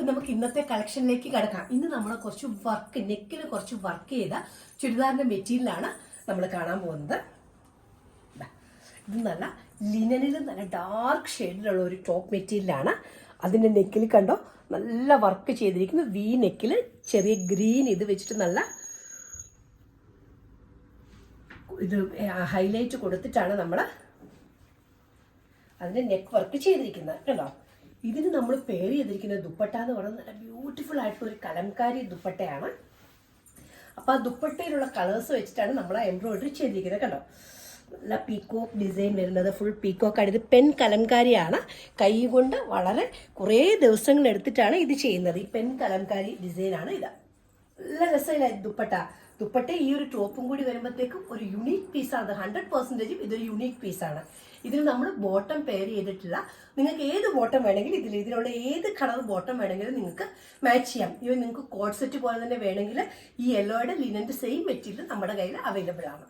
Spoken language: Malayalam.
അപ്പം നമുക്ക് ഇന്നത്തെ കളക്ഷനിലേക്ക് കിടക്കാം. ഇന്ന് നമ്മൾ കുറച്ച് വർക്ക്, നെക്കിൽ കുറച്ച് വർക്ക് ചെയ്ത ചുരിദാറിൻ്റെ മെറ്റീരിയലാണ് നമ്മൾ കാണാൻ പോകുന്നത്. ഇത് നല്ല ലിനനിൽ നല്ല ഡാർക്ക് ഷെയ്ഡിലുള്ള ഒരു ടോപ്പ് മെറ്റീരിയലാണ്. അതിൻ്റെ നെക്കിൽ കണ്ടോ നല്ല വർക്ക് ചെയ്തിരിക്കുന്നു. വി നെക്കിൽ ചെറിയ ഗ്രീൻ ഇത് വെച്ചിട്ട് നല്ല ഇത് ഹൈലൈറ്റ് കൊടുത്തിട്ടാണ് നമ്മൾ അതിൻ്റെ നെക്ക് വർക്ക് ചെയ്തിരിക്കുന്നത്. കണ്ടോ, ഇതിന് നമ്മൾ പെയർ ചെയ്തിരിക്കുന്ന ദുപ്പട്ട എന്ന് പറയുന്നത് നല്ല ബ്യൂട്ടിഫുൾ ആയിട്ടുള്ള ഒരു കലംകാരി ദുപ്പട്ടയാണ്. അപ്പോൾ ആ ദുപ്പട്ടയിലുള്ള കളേഴ്സ് വെച്ചിട്ടാണ് നമ്മൾ എംബ്രോയിഡറി ചെയ്തിരിക്കുന്നത്. കണ്ടോ, നല്ല പീക്കോക്ക് ഡിസൈൻ വരുന്നത്, ഫുൾ പീക്കോക്കാണ്. ഇത് പെൻ കലംകാരിയാണ്. കൈ കൊണ്ട് വളരെ കുറേ ദിവസങ്ങൾ എടുത്തിട്ടാണ് ഇത് ചെയ്യുന്നത്. ഈ പെൻ കലംകാരി ഡിസൈനാണ് ഇത്. നല്ല രസമില്ല ദുപ്പട്ട ഈ ഒരു ടോപ്പും കൂടി വരുമ്പോഴത്തേക്കും ഒരു യുണീക്ക് പീസാണ്. 100% ഇതൊരു യുണീക്ക് പീസാണ്. ഇതിൽ നമ്മൾ ബോട്ടം പെയർ ചെയ്തിട്ടില്ല. നിങ്ങൾക്ക് ഏത് ബോട്ടം വേണമെങ്കിലും ഇതിലുള്ള ഏത് കളർ ബോട്ടം വേണമെങ്കിലും നിങ്ങൾക്ക് മാച്ച് ചെയ്യാം. നിങ്ങൾക്ക് കോഡ് സെറ്റ് പോലെ തന്നെ വേണമെങ്കിൽ ഈ യെല്ലോയുടെ ലിനൻ്റെ സെയിം മെറ്റീരിയൽ നമ്മുടെ കയ്യിൽ അവൈലബിൾ ആണ്.